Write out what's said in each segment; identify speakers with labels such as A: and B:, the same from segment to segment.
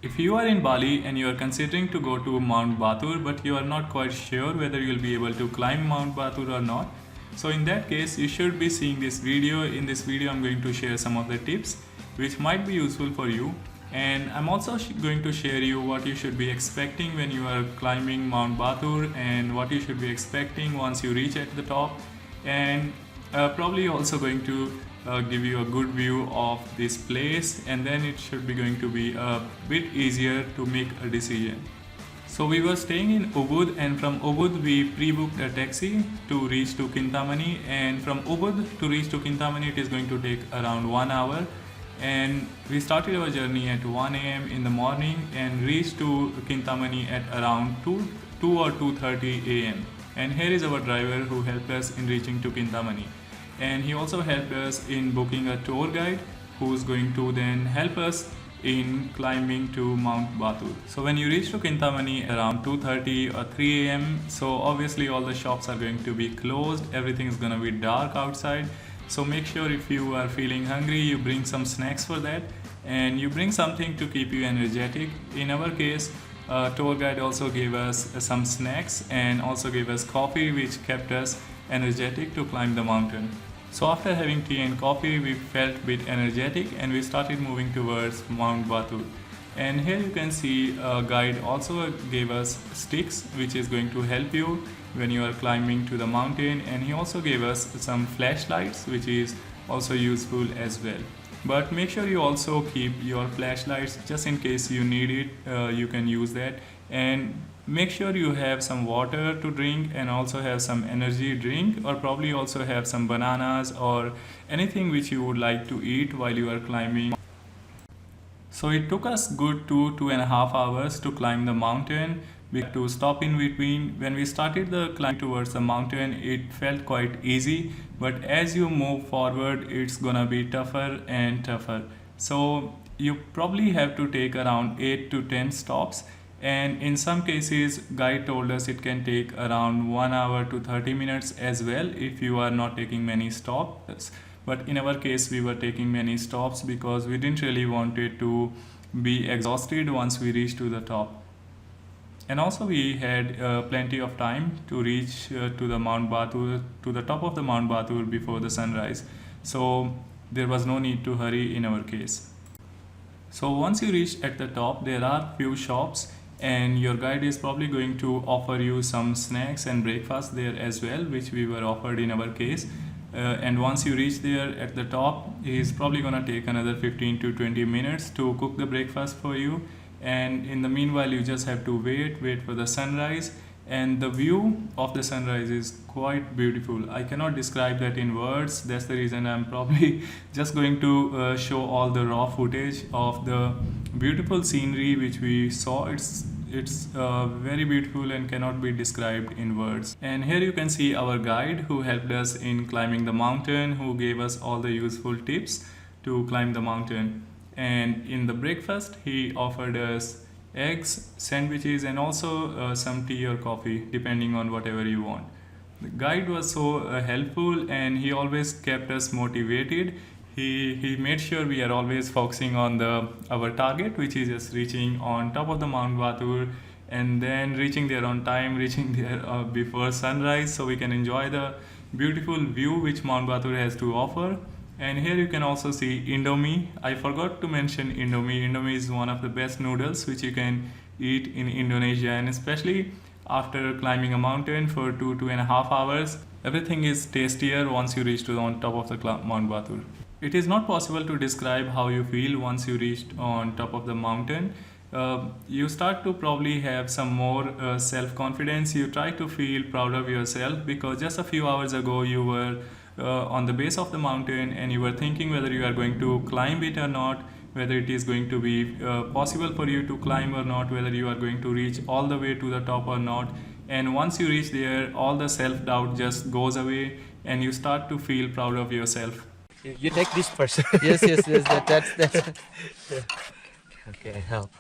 A: If you are in Bali and you are considering to go to Mount Batur but you are not quite sure whether you will be able to climb Mount Batur or not, so in that case you should be seeing this video. In this video I'm going to share some of the tips which might be useful for you, and I'm also going to share you what you should be expecting when you are climbing Mount Batur and what you should be expecting once you reach at the top, and probably also going to give you a good view of this place, and then it should be going to be a bit easier to make a decision. So we were staying in Ubud, and from Ubud we pre-booked a taxi to reach to Kintamani, and from Ubud to reach to Kintamani it is going to take around 1 hour, and we started our journey at 1 a.m. in the morning and reached to Kintamani at around 2 or 2:30 a.m. And here is our driver who helped us in reaching to Kintamani, and he also helped us in booking a tour guide who's going to then help us in climbing to Mount Batur. So when you reach to Kintamani around 2:30 or 3 a.m., so obviously all the shops are going to be closed, everything is going to be dark outside. So make sure if you are feeling hungry, you bring some snacks for that, and you bring something to keep you energetic. In our case, tour guide also gave us some snacks and also gave us coffee, which kept us energetic to climb the mountain. So after having tea and coffee, we felt a bit energetic and we started moving towards Mount Batur. And here you can see a guide also gave us sticks which is going to help you when you are climbing to the mountain, and he also gave us some flashlights which is also useful as well. But make sure you also keep your flashlights just in case you need it, you can use that. And make sure you have some water to drink and also have some energy drink, or probably also have some bananas or anything which you would like to eat while you are climbing. So it took us good 2.5 hours to climb the mountain. We had to stop in between. When we started the climb towards the mountain, it felt quite easy, but as you move forward, it's gonna be tougher and tougher. So you probably have to take around 8 to 10 stops, and in some cases guide told us it can take around 1 hour to 30 minutes as well if you are not taking many stops. But in our case we were taking many stops because we didn't really want it to be exhausted once we reached to the top. And also we had plenty of time to reach to the Mount Batur, to the top of the Mount Batur before the sunrise. So there was no need to hurry in our case. So once you reach at the top, there are few shops, and your guide is probably going to offer you some snacks and breakfast there as well, which we were offered in our case. And once you reach there at the top, he's probably gonna take another 15 to 20 minutes to cook the breakfast for you. And in the meanwhile, you just have to wait for the sunrise, and the view of the sunrise is quite beautiful. I cannot describe that in words. That's the reason I'm probably just going to show all the raw footage of the beautiful scenery which we saw. It's very beautiful and cannot be described in words. And here you can see our guide who helped us in climbing the mountain, who gave us all the useful tips to climb the mountain. And in the breakfast he offered us eggs, sandwiches, and also some tea or coffee depending on whatever you want. The guide was so helpful, and he always kept us motivated. He made sure we are always focusing on the our target, which is just reaching on top of the Mount Batur and then reaching there on time, reaching there before sunrise, so we can enjoy the beautiful view which Mount Batur has to offer. And here you can also see Indomie. I forgot to mention Indomie. Indomie is one of the best noodles which you can eat in Indonesia, and especially after climbing a mountain for 2.5 hours, everything is tastier once you reach to on top of the Mount Batur. It is not possible to describe how you feel once you reach on top of the mountain. You start to probably have some more self-confidence. You try to feel proud of yourself because just a few hours ago you were on the base of the mountain and you were thinking whether you are going to climb it or not, whether it is going to be possible for you to climb or not, whether you are going to reach all the way to the top or not. And once you reach there, all the self-doubt just goes away and you start to feel proud of yourself.
B: You take this first.
C: Yes, yes, yes. That's.
B: Okay, help.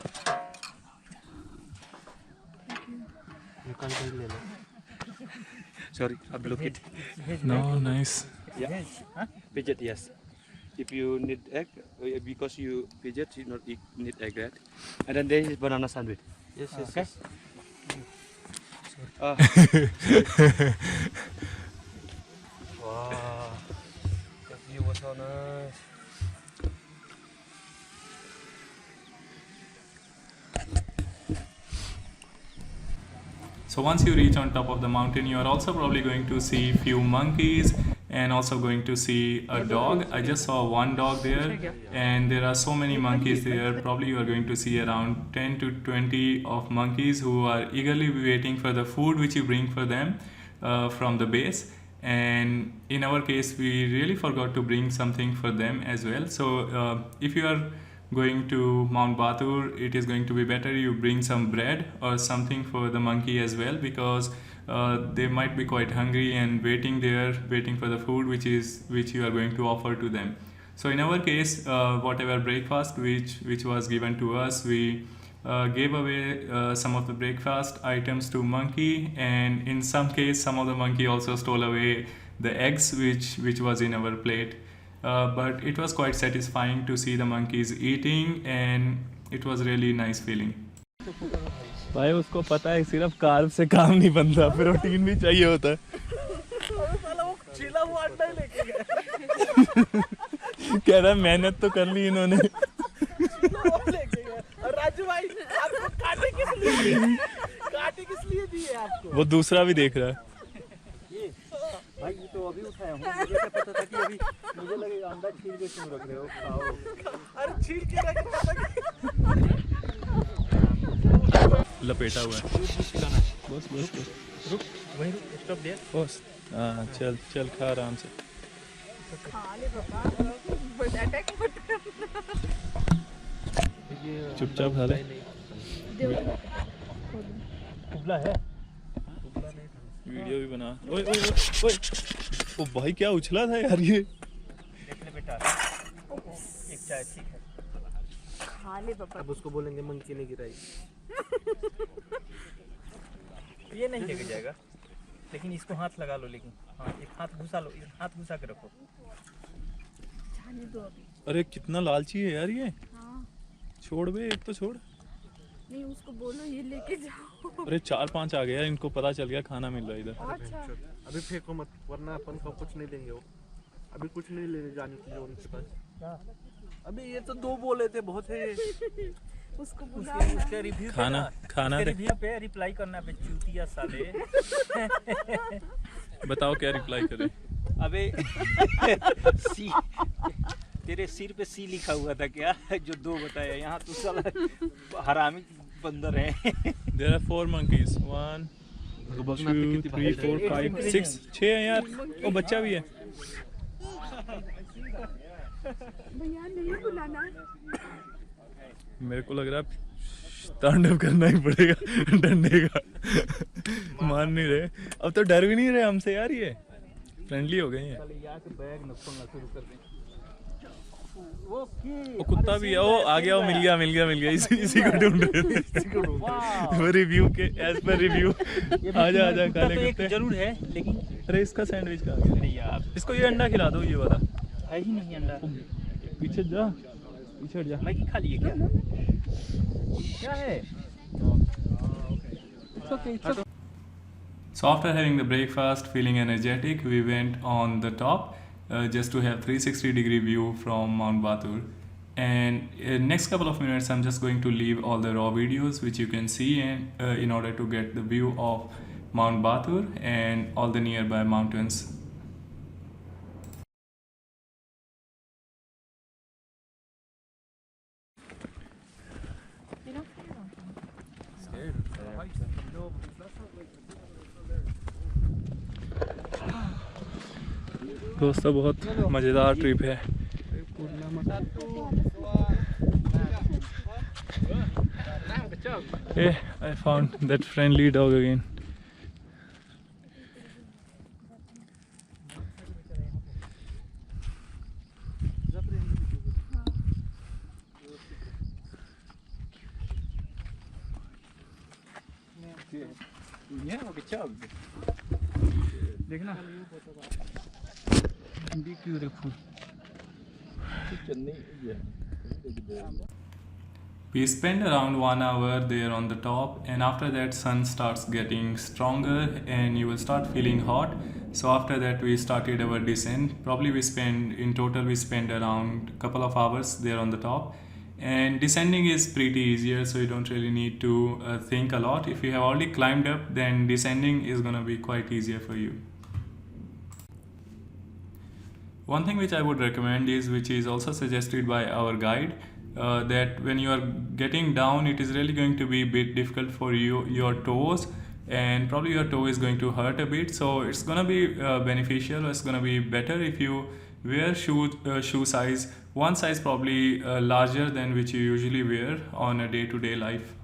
B: You can't go in. Sorry, I block it.
A: No, nice.
B: Yeah. Huh? Pijat, yes. if you need egg, because you pigeons, you not need egg, right? And then there is banana sandwich. Yes, yes, okay. Yes. Wow, the view was so nice.
A: So once you reach on top of the mountain, you are also probably going to see few monkeys and also going to see a dog. I just saw one dog there, and there are so many monkeys there. Probably you are going to see around 10 to 20 of monkeys who are eagerly waiting for the food which you bring for them from the base. And in our case, we really forgot to bring something for them as well. So if you are going to Mount Batur, it is going to be better you bring some bread or something for the monkey as well, because they might be quite hungry and waiting there, waiting for the food which you are going to offer to them. So in our case, whatever breakfast which was given to us, we gave away some of the breakfast items to monkey, and in some case some of the monkey also stole away the eggs which was in our plate. But it was quite satisfying to see the monkeys eating, and it was really nice feeling.
D: भाई उसको पता है सिर्फ carb से काम नहीं बनता, protein भी चाहिए होता है। कह रहा मेहनत तो कर ली इन्होंने।
E: राजू भाई आपको काटे किस लिए दिए आपको?
D: वो दूसरा भी देख रहा है।
B: भाई ये तो अभी उठाया हूँ, मुझे क्या पता था कि अभी मुझे लगेगा अंडा छील के क्यों रख रहे हो, खाओ।
E: अरे छील के रख
D: लपेटा हुआ है। बस रुक वहीं रुक, स्टॉप देयर बस। हाँ चल चल खा आराम से।
F: खा ले पापा, बट अटैक मत करना।
D: चुपचाप खा ले।
E: उबला है,
D: वीडियो भी बना। ओए ओए ओए, ओ भाई क्या उछला था यार ये।
E: देख ले बेटा, एक चाय ठीक है।
F: खा ले पापा।
B: अब उसको बोलेंगे मंकी ने गिराई।
E: ये नहीं लेके जाएगा, लेकिन इसको हाथ लगा लो। लेकिन हाँ, एक हाथ घुसा लो, एक हाथ घुसा के रखो।
F: जाने दो अभी।
D: अरे कितना लालची है यार ये।
F: हाँ।
D: छोड़ बे, एक तो छोड़।
F: नहीं उसको बोलो ये लेके जाओ।
D: अरे 4-5 आ गया, इनको पता चल गया खाना मिल रहा है इधर।
F: अच्छा।
B: अभी फेंको मत, वरना अपन को कुछ नहीं देंगे वो। अभी कुछ नहीं लेने जाने के लिए उनके पास। अभी ये तो 2 बोले थे, बहुत है।
F: उसको बुला
E: उसके रिव्यू
D: खाना दे।
E: रिव्यू पे रिप्लाई करना पे चूतिया साले।
D: बताओ क्या रिप्लाई करें।
E: अबे सी, तेरे सिर पे सी लिखा हुआ था क्या, जो 2 बताया? यहाँ तू साला हरामी बंदर है।
D: There are 4 monkeys. 1 2 3 4 5 6 6 है यार। ओ बच्चा भी है।
F: भैया नहीं बुलाना।
D: मेरे को लग रहा है तांडव करना ही पड़ेगा डंडे का। मान नहीं रहे, अब तो डर भी नहीं रहे हमसे यार। ये फ्रेंडली हो गए हैं। वो कुत्ता भी है। वो आ गया, वो मिल गया। इसी को ढूंढ रहे थे। वो रिव्यू के एज पर रिव्यू। आजा काले कुत्ते
E: जरूर है, लेकिन
D: अरे इसका सैंडविच कहाँ गया?
E: अरे यार
D: इसको ये अंडा खिला दो, ये वाला।
E: है ही नहीं अंडा।
D: पीछे जा, पीछे हट जा।
E: मैगी खा लिए क्या है?
A: So after having the breakfast, feeling energetic, we went on the top just to have 360-degree view from Mount Batur. And in next couple of minutes, I'm just going to leave all the raw videos which you can see in order to get the view of Mount Batur and all the nearby mountains.
D: दोस्तों बहुत मज़ेदार trip है। Hey, I found that friendly dog again.
E: देखना क्यों रखूं?
A: We spend around 1 hour there on the top, and after that sun starts getting stronger and you will start feeling hot. So after that we started our descent. Probably we spend around couple of hours there on the top, and descending is pretty easier, so you don't really need to think a lot. If you have already climbed up, then descending is gonna be quite easier for you. One thing which I would recommend is, which is also suggested by our guide, that when you are getting down, it is really going to be a bit difficult for your toes, and probably your toe is going to hurt a bit. So it's gonna be beneficial, or it's gonna be better if you wear shoe size one size probably larger than which you usually wear on a day-to-day life.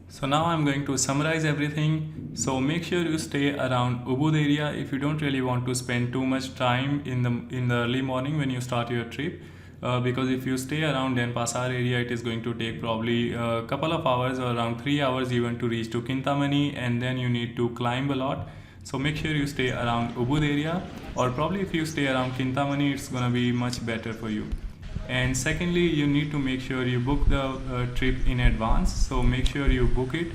A: So now I'm going to summarize everything. So make sure you stay around Ubud area if you don't really want to spend too much time in the early morning when you start your trip. Because if you stay around Denpasar area, it is going to take probably a couple of hours or around 3 hours even to reach to Kintamani, and then you need to climb a lot. So make sure you stay around Ubud area, or probably if you stay around Kintamani, it's gonna be much better for you. And secondly, you need to make sure you book the trip in advance. So make sure you book it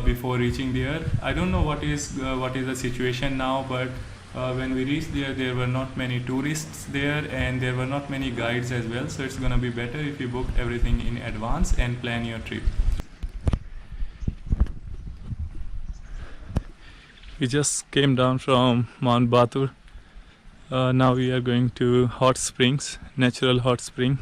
A: before reaching there. I don't know what is the situation now, but when we reached there were not many tourists there, and there were not many guides as well. So it's gonna be better if you book everything in advance and plan your trip. We just came down from Mount Batur. Now we are going to hot springs, natural hot spring.